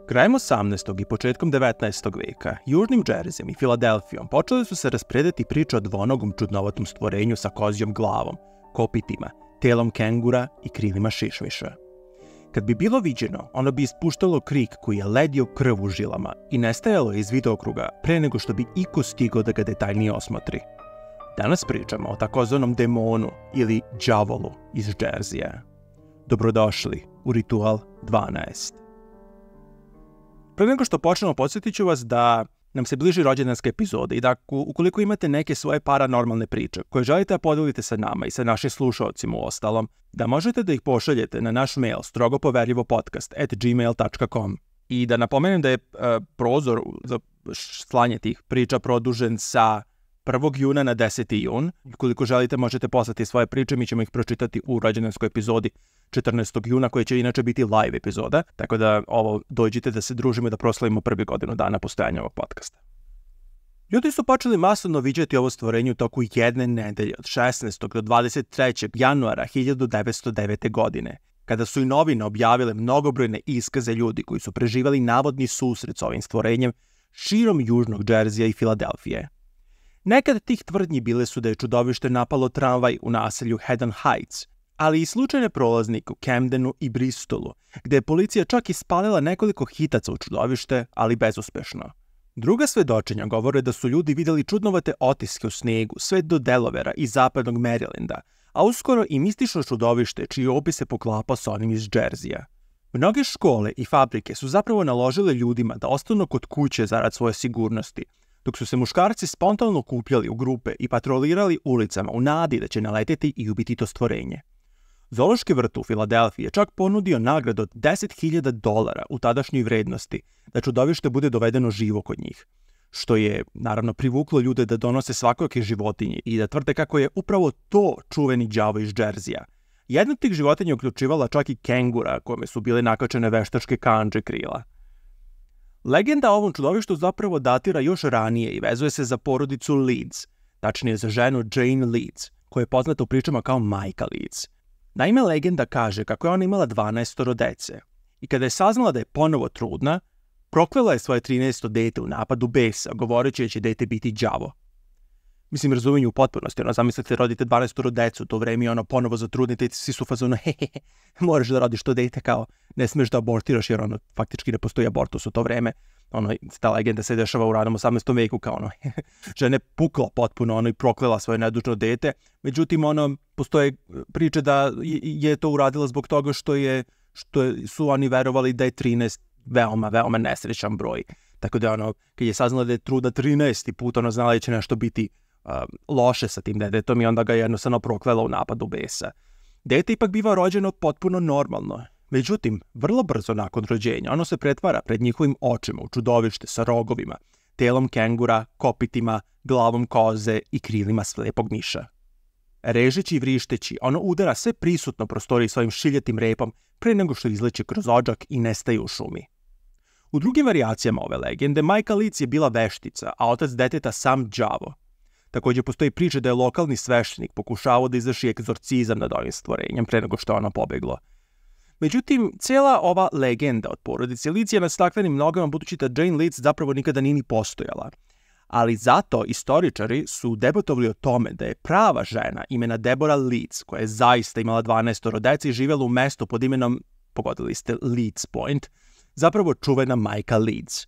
Krajem 18. i početkom 19. veka, Južnim Džerzijem i Filadelfijom počeli su se raspredati priče o dvonogom čudnovatom stvorenju sa kozjom glavom, kopitima, telom kengura i krilima šišmiša. Kad bi bilo viđeno, ono bi ispuštalo krik koji je ledio krv u žilama i nestajalo iz vidokruga pre nego što bi iko stigao da ga detaljnije osmotri. Danas pričamo o takozvanom demonu ili đavolu iz Džerzija. Dobrodošli u Ritual 12. Pre nego što počnemo, podsjetit ću vas da nam se bliži rođendanska epizoda i da ukoliko imate neke svoje paranormalne priče koje želite da podelite sa nama i sa našim slušalcima u ostalom, da možete da ih pošaljete na naš mail strogopoverljivopodcast@gmail.com i da napomenem da je prozor za slanje tih priča produžen sa 1. juna na 10. jun. Ukoliko želite, možete poslati svoje priče, mi ćemo ih pročitati u rođendanskoj epizodi 14. juna, koja će inače biti live epizoda, tako da dođite da se družimo i da proslavimo prvi godinu dana postojanja ovog podcasta. Ljudi su počeli masovno viđati ovo stvorenje u toku jedne nedelje od 16. do 23. januara 1909. godine, kada su i novine objavile mnogobrojne iskaze ljudi koji su preživali navodni susret s ovim stvorenjem širom Južnog Džerzija i Filadelfije. Nekad tih tvrdnji bile su da je čudovište napalo tramvaj u naselju Haddon Heights, ali i slučajne prolaznike u Camdenu i Bristolu, gde je policija čak ispalila nekoliko hitaca u čudovište, ali bezuspešno. Druga svedočenja govore da su ljudi vidjeli čudnovate otiske u snegu sve do Delovera i zapadnog Marylanda, a uskoro i mistično čudovište čiji opis se poklapa sa onim iz Džerzija. Mnoge škole i fabrike su zapravo naložile ljudima da ostanu kod kuće zarad svoje sigurnosti, dok su se muškarci spontano okupljali u grupe i patrolirali ulicama u nadi da će naleteti i ubiti to stvorenje. Zoološki vrt u Filadelfiji je čak ponudio nagradu od $10.000 u tadašnjoj vrednosti da čudovište bude dovedeno živo kod njih, što je naravno privuklo ljude da donose svakojake životinje i da tvrde kako je upravo to čuveni đavo iz Džerzija. Jedna od tih životinja uključivala čak i kengura kome su bile nakačene veštačke kandže krila. Legenda o ovom čudovištu zapravo datira još ranije i vezuje se za porodicu Leeds, tačnije za ženu Jane Leeds, koja je poznata u pričama kao majka Leeds. Naime, legenda kaže kako je ona imala 12 dece i kada je saznala da je ponovo trudna, proklela je svoje 13. dete u napadu besa, govoreći da će dete biti đavo. Mislim, razumijem u potpunosti, zamislite, rodite 12 decu u to vreme i ponovo zatrudnite i svi su fazonu, moraš da rodiš to dete, kao ne smeš da abortiraš jer faktički ne postoji abortus u to vreme. Ta legenda se dešava u ranom 18. veku, kao žena je pukla potpuno i proklela svoje nedužno dete. Međutim, postoje priče da je to uradila zbog toga što su oni verovali da je 13 veoma nesrećan broj. Tako da kad je saznala da je trudna 13. put, znala da će nešto biti loše sa tim detetom i onda ga jednostavno proklela u napadu besa. Dete ipak biva rođeno potpuno normalno. Međutim, vrlo brzo nakon rođenja ono se pretvara pred njihovim očima u čudovište sa rogovima, telom kengura, kopitima, glavom koze i krilima slepog miša. Režeći i vrišteći, ono udara sve prisutno prostoriji svojim šiljatim repom pre nego što izleće kroz odžak i nestaje u šumi. U drugim varijacijama ove legende, majka Leeds je bila veštica, a otac deteta sam đavo. Također postoji priča da je lokalni sveštenik pokušavao da izvrši egzorcizam nad ovim stvorenjem pre nego što je ono pobeglo. Međutim, cijela ova legenda od porodice Leeds je na staklenim nogama, budući da Jane Leeds zapravo nikada nije ni postojala. Ali zato istoričari su debatovali o tome da je prava žena imena Deborah Leeds, koja je zaista imala 12 dece i živjela u mestu pod imenom, pogodili ste, Leeds Point, zapravo čuvena majka Leeds.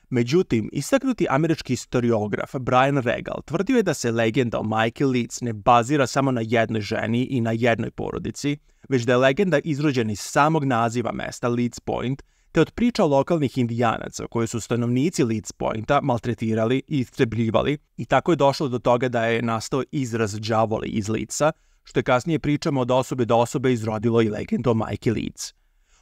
Međutim, istaknuti američki historiograf Brian Regal tvrdio je da se legenda o majki Leeds ne bazira samo na jednoj ženi i na jednoj porodici, već da je legenda izrođena iz samog naziva mesta Leeds Point, te od priča lokalnih indijanaca koje su stanovnici Leeds Pointa maltretirali i istrebljivali, i tako je došlo do toga da je nastao izraz đavoli iz Leedsa, što je kasnije pričama od osobe do osobe izrodilo i legendu o majki Leeds.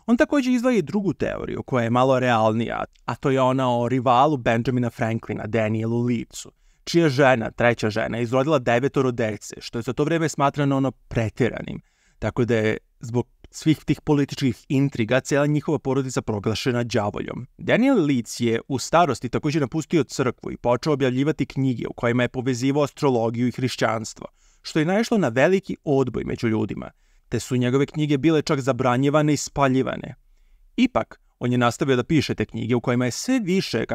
On također izdvaja i drugu teoriju koja je malo realnija, a to je ona o rivalu Benjamina Franklina, Danielu Leedsu, čija žena, treća žena, je izrodila 9 dece, što je za to vreme smatrano pretjeranim, tako da je zbog svih tih političkih intriga cijela njihova porodica proglašena đavoljom. Daniel Leeds je u starosti također napustio crkvu i počeo objavljivati knjige u kojima je povezivao astrologiju i hrišćanstvo, što je naišlo na veliki odboj među ljudima, te su njegove knjige bile čak zabranjivane i spaljivane. Ipak, On je nastavio da piše te knjige u kojima je sve više,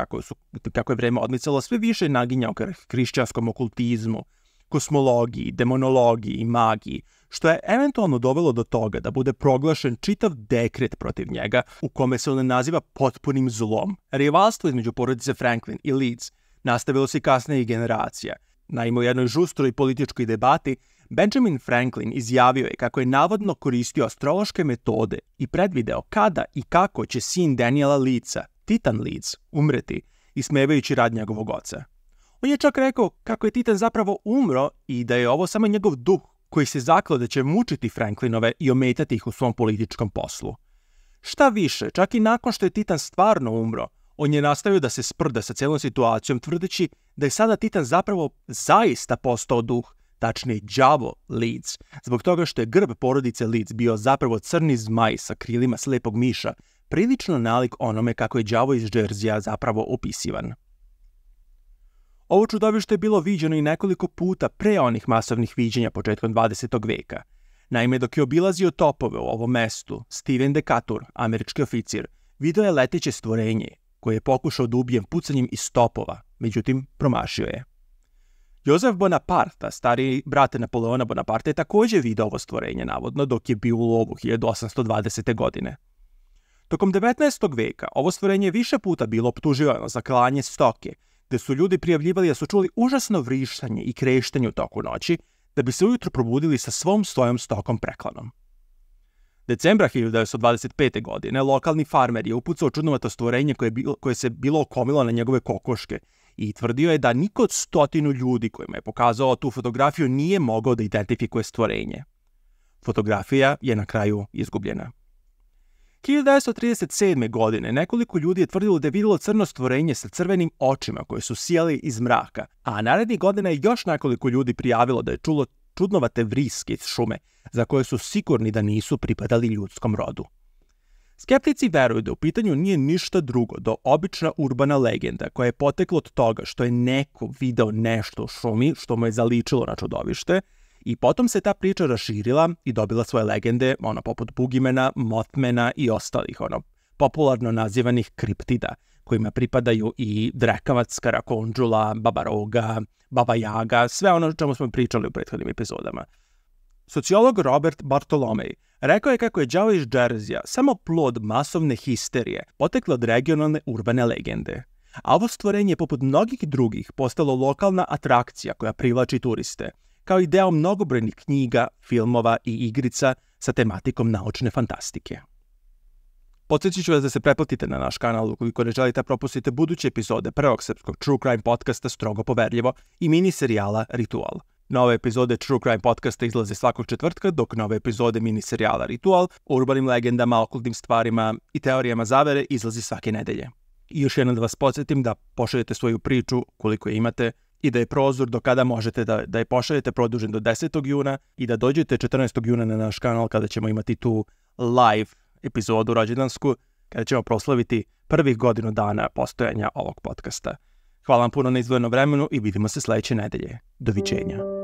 kako je vreme odmicalo, sve više naginjao ka hrišćanskom okultizmu, kosmologiji, demonologiji i magiji, što je eventualno dovelo do toga da bude proglašen čitav dekret protiv njega u kome se on naziva potpunim zlom. Rivalstvo između porodice Franklin i Leeds nastavilo se i kasnijih generacija. Naime, u jednoj žustroj političkoj debati Benjamin Franklin izjavio je kako je navodno koristio astrološke metode i predvideo kada i kako će sin Daniela Leedsa, Titan Leeds, umreti, ismevajući rad njegovog oca. On je čak rekao kako je Titan zapravo umro i da je ovo samo njegov duh koji se zakleo da će mučiti Franklinove i ometati ih u svom političkom poslu. Šta više, čak i nakon što je Titan stvarno umro, on je nastavio da se sprda sa celom situacijom tvrdeći da je sada Titan zapravo zaista postao duh, tačnije đavo Leeds, zbog toga što je grb porodice Leeds bio zapravo crni zmaj sa krilima slepog miša, prilično nalik onome kako je đavo iz Jersija zapravo opisivan. Ovo čudovište je bilo viđeno i nekoliko puta pre onih masovnih viđenja početkom 20. veka. Naime, dok je obilazio topove u ovom mestu, Stephen Decatur, američki oficir, video je leteće stvorenje koje je pokušao da ubije pucanjem iz topova, međutim promašio je. Josef Bonaparte, stariji brat Napoleona Bonaparte, je također video ovo stvorenje navodno dok je bio u lovu 1820. godine. Tokom 19. veka ovo stvorenje je više puta bilo optuživano za klanje stoke, gde su ljudi prijavljivali da su čuli užasno vrištanje i kreštanje u toku noći, da bi se ujutro probudili sa svom svojom stokom preklanom. Decembra 1925. godine lokalni farmer je upucao čudnovato stvorenje koje se bilo okomilo na njegove kokoške i tvrdio je da niko od 100 ljudi kojima je pokazao tu fotografiju nije mogao da identifikuje stvorenje. Fotografija je na kraju izgubljena. 1937. godine nekoliko ljudi je tvrdilo da je vidjelo crno stvorenje sa crvenim očima koje su sijali iz mraka, a narednih godina je još nekoliko ljudi prijavilo da je čulo čudnovate vriske iz šume, za koje su sigurni da nisu pripadali ljudskom rodu. Skeptici veruju da u pitanju nije ništa drugo do obična urbana legenda koja je potekla od toga što je neko video nešto u šumi što mu je zaličilo na čudovište i potom se ta priča raširila i dobila svoje legende, poput Bugimena, Mothmana i ostalih, popularno nazivanih kriptida, kojima pripadaju i Drekavac, Karakondžula, Baba Roga, Baba Jaga, sve ono o čemu smo pričali u prethodnim epizodama. Sociolog Robert Bartolomej rekao je kako je đavo iz Jersija samo plod masovne histerije potekla od regionalne urbane legende. A ovo stvorenje je poput mnogih drugih postalo lokalna atrakcija koja privlači turiste, kao i deo mnogobrojnih knjiga, filmova i igrica sa tematikom naučne fantastike. Podsjetit ću vas da se pretplatite na naš kanal ukoliko ne želite propustiti buduće epizode prvog srpskog True Crime podcasta Strogo poverljivo i mini serijala Ritual. Nove epizode True Crime podcasta izlaze svakog četvrtka, dok nove epizode mini serijala Ritual o urbanim legendama, okultnim stvarima i teorijama zavere izlazi svake nedelje. I još jednom da vas podsjetim da pošaljete svoju priču koliko je imate i da je prozor do kada možete da je pošaljete produžen do 10. juna i da dođete 14. juna na naš kanal kada ćemo imati tu live epizodu rođendansku, kada ćemo proslaviti prvih godinu dana postojanja ovog podcasta. Hvala vam puno na izdvojenom vremenu i vidimo se sledeće nedelje. Doviđenja.